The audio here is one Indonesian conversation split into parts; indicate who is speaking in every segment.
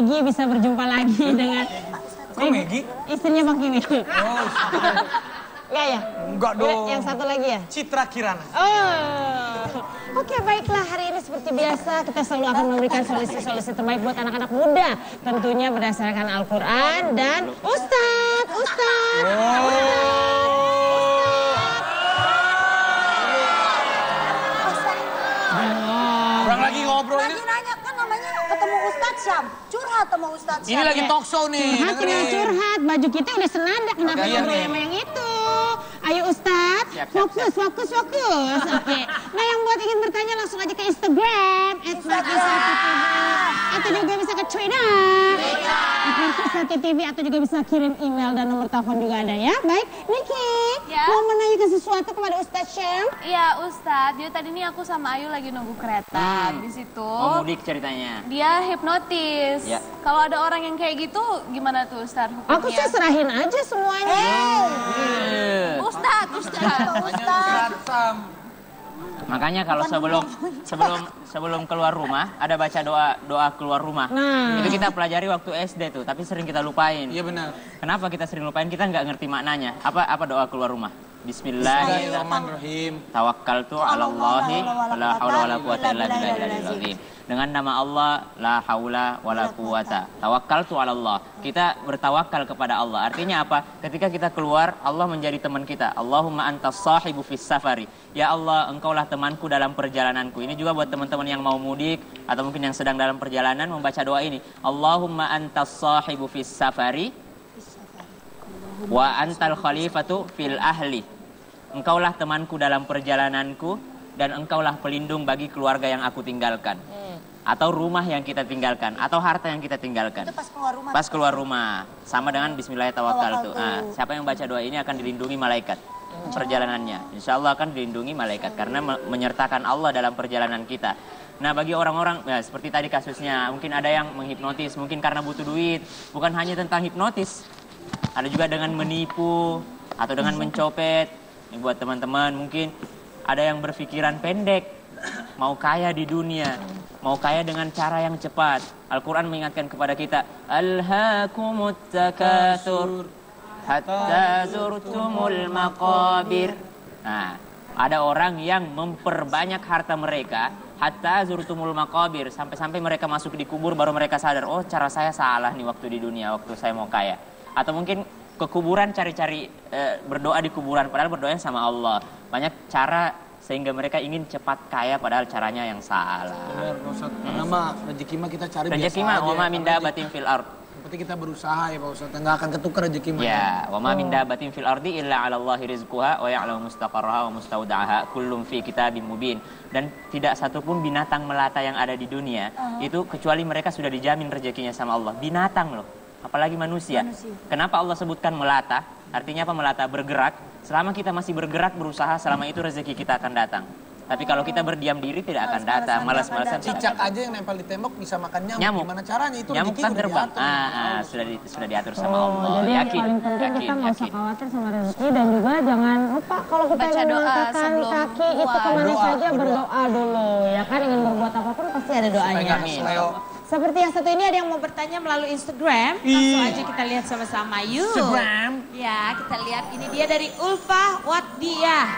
Speaker 1: Maggie bisa berjumpa lagi dengan
Speaker 2: Maggie?
Speaker 1: istrinya Bang Kimi.
Speaker 2: Oh,
Speaker 1: Enggak ya?
Speaker 2: enggak dong.
Speaker 1: Yang satu lagi ya?
Speaker 2: Citra Kirana.
Speaker 1: Oke, baiklah, hari ini seperti biasa kita selalu akan memberikan solusi-solusi terbaik buat anak-anak muda. Tentunya berdasarkan Al-Quran dan Ustadz.
Speaker 2: Orang lagi ngobrol
Speaker 3: Lagi nanya kan namanya ketemu Ustadz Syam. Curhat sama Ustadz Syam.
Speaker 2: Ini lagi talk show nih.
Speaker 1: Curhat tinggal
Speaker 2: dengerin.
Speaker 1: curhat, baju kita udah senada, kenapa
Speaker 2: Oke,
Speaker 1: ngobrol
Speaker 2: iya.
Speaker 1: sama yang itu? Ayo Ustadz,
Speaker 4: Siap.
Speaker 1: fokus. Oke. Nah yang buat ingin bertanya langsung aja ke Instagram, atau juga bisa ke Twitter, @markasatitv, atau juga bisa kirim email dan nomor telepon juga ada ya. Baik, Niki,
Speaker 5: Ya.
Speaker 1: mau menanyakan sesuatu kepada Ustadz Syam?
Speaker 5: Iya Ustadz, jadi tadi nih aku sama Ayu lagi nunggu kereta. Di situ
Speaker 4: Oh, mudik ceritanya.
Speaker 5: dia hipnotis.
Speaker 4: Ya.
Speaker 5: Kalau ada orang yang kayak gitu, gimana tuh Ustadz hukumnya?
Speaker 1: Aku sih serahin aja semuanya.
Speaker 5: Ustadz.
Speaker 4: Makanya kalau sebelum keluar rumah ada baca doa keluar rumah.
Speaker 1: Nah.
Speaker 4: Itu kita pelajari waktu SD tuh, tapi sering kita lupain.
Speaker 2: Iya benar.
Speaker 4: Kenapa kita sering lupain? Kita nggak ngerti maknanya. Apa doa keluar rumah? Bismillahirrahmanirrahim.
Speaker 2: Bismillahirrahmanirrahim.
Speaker 4: Tawakkaltu 'ala Allahi wala haula wala quwata illa billahil azim. Dengan nama Allah la haula wala quwata. Tawakkaltu 'ala Allah. Kita bertawakal kepada Allah. Artinya apa? Ketika kita keluar, Allah menjadi teman kita. Allahumma antas sahibu fis safari. Ya Allah, engkaulah temanku dalam perjalananku. Ini juga buat teman-teman yang mau mudik atau mungkin yang sedang dalam perjalanan membaca doa ini. Allahumma antas sahibu fis safari wa antal khalifatu fil ahli. Engkaulah temanku dalam perjalananku dan engkaulah pelindung bagi keluarga yang aku tinggalkan. Atau rumah yang kita tinggalkan, atau harta yang kita tinggalkan.
Speaker 3: Itu pas keluar rumah.
Speaker 4: Pas keluar rumah, sama dengan Bismillahirrahmanirrahim. Nah, siapa yang baca doa ini akan dilindungi malaikat perjalanannya. Insya Allah akan dilindungi malaikat karena menyertakan Allah dalam perjalanan kita. Nah, bagi orang-orang, ya, seperti tadi kasusnya, mungkin ada yang menghipnotis, mungkin karena butuh duit. Bukan hanya tentang hipnotis, ada juga dengan menipu atau dengan mencopet. Ini buat teman-teman mungkin ada yang berpikiran pendek, mau kaya di dunia, mau kaya dengan cara yang cepat. Al-Quran mengingatkan kepada kita, Alhaakumut takatsur hatta zurtumul maqabir. Nah, ada orang yang memperbanyak harta mereka, hatta zurtumul maqabir, sampai-sampai mereka masuk di kubur baru mereka sadar, oh cara saya salah nih waktu di dunia, waktu saya mau kaya. Atau mungkin ke kuburan cari-cari berdoa di kuburan, padahal berdoanya sama Allah. Banyak cara sehingga mereka ingin cepat kaya padahal caranya yang salah.
Speaker 2: Benar, Pak Ustadz. Karena mah rezeki mah kita cari biasa
Speaker 4: Rezeki mah
Speaker 2: aja.
Speaker 4: wa ma min dabatin fil ard.
Speaker 2: Yang penting kita berusaha ya Pak Ustadz. Nggak akan ketukar rezeki mah.
Speaker 4: Ya, wa ma min dabatin fil ardi illa 'ala Allahi rizquha wa ya'lamu mustaqarraha wa mustaudaha kullum fi kitabim mubin. Dan tidak satupun binatang melata yang ada di dunia itu kecuali mereka sudah dijamin rezekinya sama Allah. Binatang loh, apalagi manusia. Kenapa Allah sebutkan melata? Artinya apa melata? Bergerak. Selama kita masih bergerak, berusaha, selama itu rezeki kita akan datang. Tapi kalau kita berdiam diri tidak akan datang. Malas-malasan tidak
Speaker 2: Cicak
Speaker 4: akan
Speaker 2: aja yang nempel di tembok bisa makan nyamuk.
Speaker 4: Nyamuk.
Speaker 2: Gimana caranya? Itu
Speaker 4: nyamuk
Speaker 2: rezeki
Speaker 4: kan
Speaker 2: udah
Speaker 4: terbang.
Speaker 2: diatur.
Speaker 4: Sudah diatur sama Allah.
Speaker 1: Jadi yang
Speaker 4: Yakin,
Speaker 1: paling penting kita nggak usah
Speaker 4: yakin.
Speaker 1: khawatir sama rezeki, dan juga jangan lupa kalau kita
Speaker 5: Baca
Speaker 1: ingin
Speaker 5: doa
Speaker 1: melangkahkan
Speaker 5: sebelum
Speaker 1: kaki itu
Speaker 5: keluar.
Speaker 1: kemana
Speaker 2: Berdoa,
Speaker 1: saja berdoa dulu ya kan, ingin berbuat apapun pasti ada doanya.
Speaker 4: Amin.
Speaker 2: Leo.
Speaker 1: Seperti yang satu ini ada yang mau bertanya melalui Instagram, langsung aja kita lihat sama-sama yuk.
Speaker 2: Instagram.
Speaker 1: Ya, kita lihat ini dia dari Ulfa Wadiyah.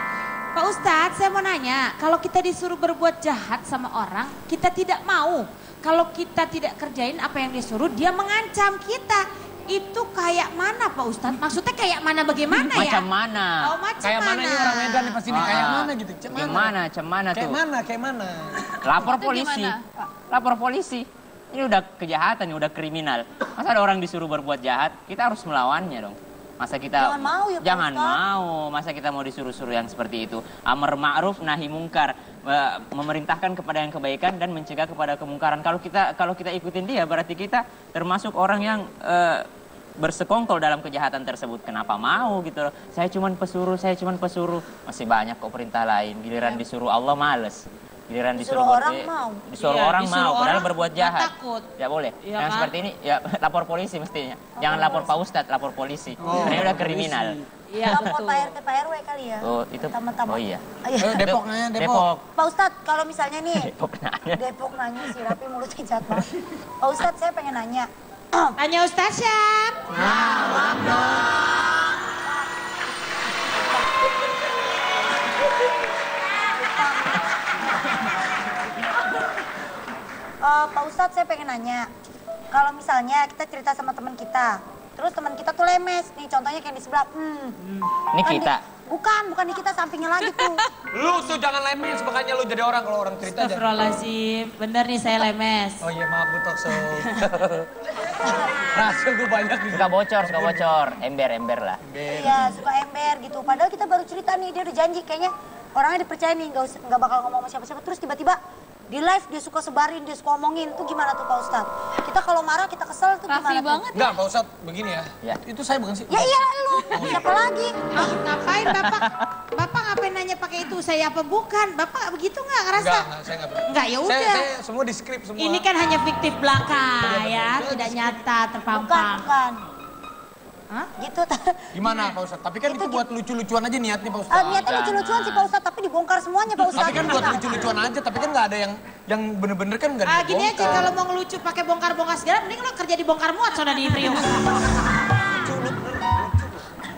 Speaker 1: Pak Ustadz, saya mau nanya, kalau kita disuruh berbuat jahat sama orang, kita tidak mau. Kalau kita tidak kerjain apa yang disuruh, dia mengancam kita. Itu kayak mana Pak Ustadz? Maksudnya kayak mana bagaimana ya?
Speaker 4: Macam mana?
Speaker 1: Oh, macam
Speaker 2: Kayak mana ini orang Medan nih pasti nih? Kayak mana gitu?
Speaker 4: Yang mana? Macam mana tuh?
Speaker 2: Kayak mana?
Speaker 4: Lapor
Speaker 5: Itu
Speaker 4: polisi.
Speaker 5: gimana,
Speaker 4: Lapor polisi. Ini udah kejahatan, ini udah kriminal. Masa ada orang disuruh berbuat jahat, kita harus melawannya dong. Masa kita
Speaker 3: Jangan mau ya, Pak
Speaker 4: jangan
Speaker 3: Ustadz.
Speaker 4: mau. Masa kita mau disuruh-suruh yang seperti itu. Amar ma'ruf nahi mungkar, memerintahkan kepada yang kebaikan dan mencegah kepada kemungkaran. Kalau kita ikutin dia, berarti kita termasuk orang yang bersekongkol dalam kejahatan tersebut. Kenapa mau gitu loh? Saya cuman pesuruh. Masih banyak kok perintah lain. Giliran disuruh Allah males. Giliran
Speaker 3: Disuruh
Speaker 4: disuruh
Speaker 3: orang
Speaker 4: ber-
Speaker 3: mau.
Speaker 4: Disuruh
Speaker 1: Iya,
Speaker 4: orang
Speaker 1: disuruh
Speaker 4: mau, padahal
Speaker 1: orang
Speaker 4: berbuat
Speaker 1: nggak
Speaker 4: jahat.
Speaker 1: takut.
Speaker 4: Ya boleh.
Speaker 1: Iya
Speaker 4: Yang
Speaker 1: kan?
Speaker 4: seperti ini ya lapor polisi mestinya. Jangan lapor Pak Ustadz, lapor polisi. Karena ini udah kriminal.
Speaker 1: Iya,
Speaker 3: Lapor
Speaker 1: betul.
Speaker 3: Pak RT, Pak RW kali ya.
Speaker 4: Oh, itu.
Speaker 3: Tama-tama.
Speaker 4: Oh iya.
Speaker 3: Ayo.
Speaker 2: Depok nanya, Depok.
Speaker 3: Pak Ustadz, kalau misalnya nih,
Speaker 4: Depok nanya.
Speaker 3: Depok nanya si Rapi mulutnya jahat banget. Pak Ustadz, saya pengen nanya.
Speaker 1: Tanya Ustaz Syam.
Speaker 3: Pak Ustadz, saya pengen nanya. Kalau misalnya kita cerita sama teman kita, terus teman kita tuh lemes. Nih contohnya kayak di sebelah.
Speaker 4: Ini
Speaker 3: Kan
Speaker 4: kita.
Speaker 3: bukan di kita, sampingnya lagi tuh.
Speaker 2: Lu tuh jangan lemes, makanya lu jadi orang kalau orang cerita aja.
Speaker 1: Astagfirullahaladzim. Bener nih saya lemes.
Speaker 2: Oh iya maaf butok so. Rahasia gue banyak nih.
Speaker 4: Suka bocor. Ember lah.
Speaker 3: Iya, suka ember gitu. Padahal kita baru cerita nih, dia udah janji kayaknya orangnya dipercaya nih, nggak bakal ngomong sama siapa-siapa. Terus tiba-tiba di live dia suka sebarin, dia suka ngomongin. Itu gimana tuh Pak Ustadz? Kita kalau marah, kita kesel tuh
Speaker 5: Raffi
Speaker 3: gimana tuh?
Speaker 5: banget.
Speaker 2: Enggak Pak Ustadz, begini ya.
Speaker 4: Ya.
Speaker 2: Itu saya bukan sih.
Speaker 3: Ya iya lu, siapa lagi?
Speaker 1: Ah, ngapain Bapak? Bapak ngapain nanya pakai itu? Saya apa bukan? Bapak begitu nggak ngerasa?
Speaker 2: Enggak, saya enggak pernah.
Speaker 1: Enggak, ya udah.
Speaker 2: Saya semua di skrip semua.
Speaker 1: Ini kan hanya fiktif belaka ya, tidak nyata, terpampang.
Speaker 3: Bukan.
Speaker 1: Hah?
Speaker 3: Gitu.
Speaker 2: Gimana Pak Ustadz? Tapi kan itu buat lucu-lucuan aja niatnya Pak
Speaker 3: Ah,
Speaker 2: Ustadz.
Speaker 3: niatnya lucu-lucuan sih Pak Ustadz, tapi dibongkar semuanya Pak Ustadz.
Speaker 2: Tapi kan buat lucu-lucuan aja, tapi kan nggak ada yang bener-bener kan nggak
Speaker 1: Ah, gini aja
Speaker 2: dibongkar.
Speaker 1: kalau mau ngelucu pakai bongkar-bongkar segala, mending lo kerja di bongkar muat soalnya di Priok.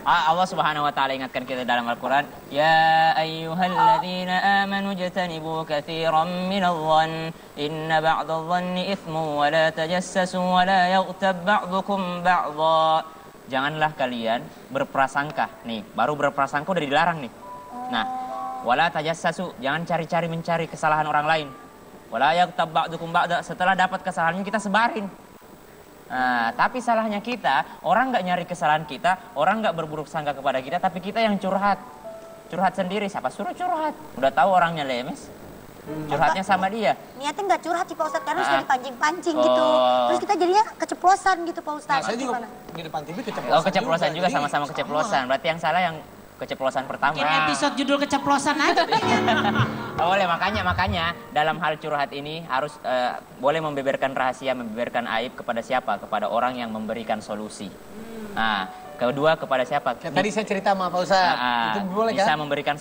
Speaker 4: Allah Subhanahu wa taala ingatkan kita dalam Al-Qur'an, ya ayyuhalladzina amanu jtanibu katsiran minadh-dhann inna ba'dadh-dhanni itsmun wa la tajassasu wa la yaghtab ba'dukum ba'dha. Janganlah kalian berprasangka. Nih, baru berprasangka udah dilarang nih. Nah, wala tajassasu, jangan cari-cari mencari kesalahan orang lain. Wala yaghtab ba'dukum ba'dha, setelah dapat kesalahannya kita sebarin. Nah, tapi salahnya kita, orang nggak nyari kesalahan kita, orang nggak berburuk sangka kepada kita, tapi kita yang curhat. Curhat sendiri, siapa suruh curhat? Udah tahu orangnya lemes, curhatnya sama dia.
Speaker 3: Niatnya nggak curhat sih Pak Ustadz, karena sudah
Speaker 4: Ah.
Speaker 3: dipancing-pancing gitu.
Speaker 4: Oh.
Speaker 3: Terus kita jadinya keceplosan gitu Pak
Speaker 2: Nah,
Speaker 3: Ustadz.
Speaker 2: saya juga
Speaker 3: Gimana?
Speaker 2: di depan TV keceplosan.
Speaker 4: Oh, keceplosan juga,
Speaker 2: Jadi,
Speaker 4: sama-sama keceplosan. Berarti yang salah yang keceplosan pertama.
Speaker 1: Bikin episode judul keceplosan aja.
Speaker 4: Oh, boleh, makanya dalam hal curhat ini harus boleh membeberkan rahasia, membeberkan aib kepada siapa? Kepada orang yang memberikan solusi. Nah, kedua kepada siapa?
Speaker 2: Kayak tadi saya cerita sama Pak Ustadz. Itu boleh
Speaker 4: bisa
Speaker 2: kan?
Speaker 4: memberikan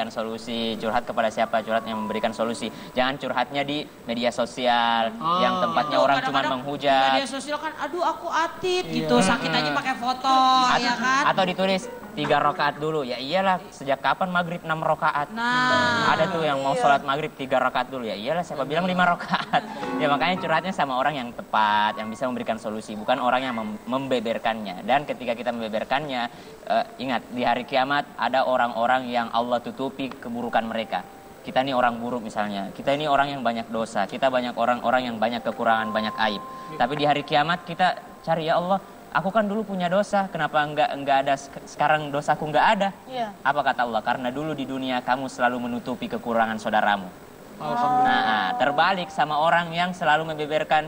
Speaker 4: solusi, curhat kepada siapa? Curhat yang memberikan solusi. Jangan curhatnya di media sosial yang tempatnya orang cuma
Speaker 1: Kadang-kadang di
Speaker 4: menghujat.
Speaker 1: media sosial kan, aduh aku atit gitu, sakit aja pakai foto, ya kan?
Speaker 4: Atau ditulis 3 rakaat dulu. Ya iyalah, sejak kapan maghrib 6 rakaat?
Speaker 1: Nah,
Speaker 4: Ada tuh yang mau sholat maghrib 3 rakaat dulu. Ya iyalah, siapa bilang 5 rakaat? Ya makanya curhatnya sama orang yang tepat, yang bisa memberikan solusi, bukan orang yang membeberkannya. Dan ketika kita membeberkannya, ingat, di hari kiamat ada orang-orang yang Allah tutupi keburukan mereka. Kita ini orang buruk misalnya, kita ini orang yang banyak dosa, kita banyak orang-orang yang banyak kekurangan, banyak aib. Tapi di hari kiamat kita cari, ya Allah, aku kan dulu punya dosa, kenapa enggak ada sekarang dosaku enggak ada?
Speaker 3: Iya.
Speaker 4: Apa kata Allah? Karena dulu di dunia kamu selalu menutupi kekurangan saudaramu.
Speaker 2: Alhamdulillah.
Speaker 4: Nah, terbalik sama orang yang selalu membeberkan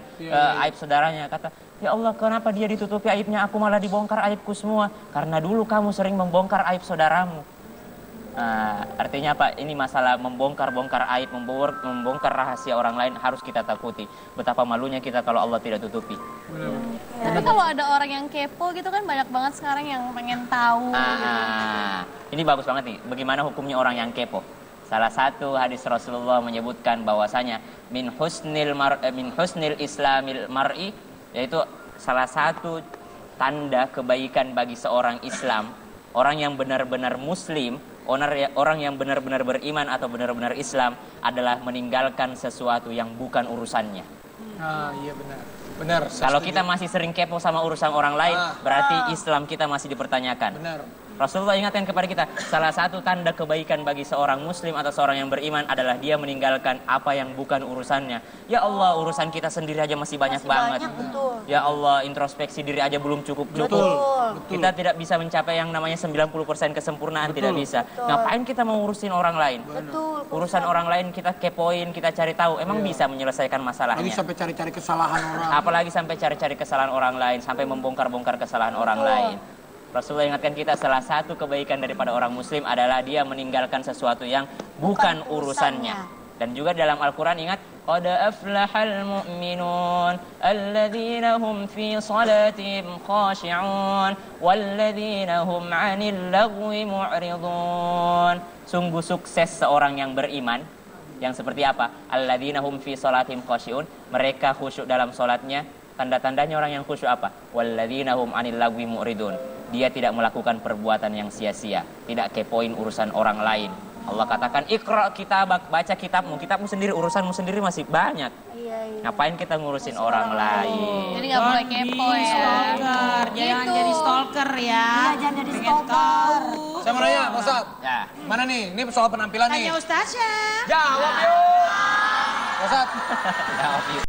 Speaker 4: aib saudaranya. Kata, ya Allah, kenapa dia ditutupi aibnya, aku malah dibongkar aibku semua? Karena dulu kamu sering membongkar aib saudaramu. Nah, artinya apa? Ini masalah membongkar-bongkar aib, membongkar rahasia orang lain harus kita takuti. Betapa malunya kita kalau Allah tidak tutupi.
Speaker 5: Tapi kalau ada orang yang kepo gitu kan banyak banget sekarang yang pengen tahu.
Speaker 4: Ini bagus banget nih. Bagaimana hukumnya orang yang kepo? Salah satu hadis Rasulullah menyebutkan bahwasanya min husnil islamil mar'i, yaitu salah satu tanda kebaikan bagi seorang Islam, orang yang benar-benar muslim, orang yang benar-benar beriman atau benar-benar Islam adalah meninggalkan sesuatu yang bukan urusannya.
Speaker 2: Ah, iya benar. Benar. saya
Speaker 4: Kalau
Speaker 2: setuju.
Speaker 4: kita masih sering kepo sama urusan orang lain, berarti Islam kita masih dipertanyakan.
Speaker 2: Benar.
Speaker 4: Rasulullah ingatkan kepada kita, salah satu tanda kebaikan bagi seorang muslim atau seorang yang beriman adalah dia meninggalkan apa yang bukan urusannya. Ya Allah, urusan kita sendiri aja masih banyak banget.
Speaker 3: Banyak, betul.
Speaker 4: Ya Allah, introspeksi diri aja belum cukup-cukup.
Speaker 3: Betul.
Speaker 4: Kita tidak bisa mencapai yang namanya 90% kesempurnaan, tidak bisa. Ngapain kita mau ngurusin orang lain?
Speaker 3: Betul.
Speaker 4: Urusan orang lain kita kepoin, kita cari tahu, emang bisa menyelesaikan
Speaker 2: Lagi
Speaker 4: masalahnya?
Speaker 2: sampai cari-cari kesalahan orang.
Speaker 4: Apalagi sampai cari-cari kesalahan orang lain, sampai membongkar-bongkar kesalahan orang lain. Rasulullah ingatkan kita, salah satu kebaikan daripada orang muslim adalah dia meninggalkan sesuatu yang bukan urusannya. Dan juga dalam Al-Quran ingat, qad aflahal mu'minun alladzina hum fi salatihim khashi'un walladzina hum 'anil lagwi mu'ridun. Sungguh sukses seorang yang beriman. Yang seperti apa? Alladzina hum fi salatihim khashi'un, mereka khusyuk dalam salatnya. Tanda-tandanya orang yang khusyuk apa? Walladzina hum 'anil lagwi mu'ridun. Dia tidak melakukan perbuatan yang sia-sia, tidak kepoin urusan orang lain. Allah katakan, Iqra kitabak, baca kitabmu sendiri, urusanmu sendiri masih banyak.
Speaker 3: Iya.
Speaker 4: Ngapain kita ngurusin orang lain?
Speaker 5: Jadi nggak boleh kepo ya.
Speaker 1: Stalker, jangan
Speaker 5: Gitu.
Speaker 1: jadi stalker ya.
Speaker 3: Iya, jangan jadi
Speaker 1: Pengen
Speaker 3: stalker.
Speaker 1: tahu.
Speaker 2: Saya mau nanya, Pak Ustadz.
Speaker 4: Ya.
Speaker 2: Mana nih? Ini soal penampilan nih.
Speaker 1: Tanya Ustaznya.
Speaker 2: Jawab yuk. Pak Ustadz.
Speaker 4: Jawab yuk.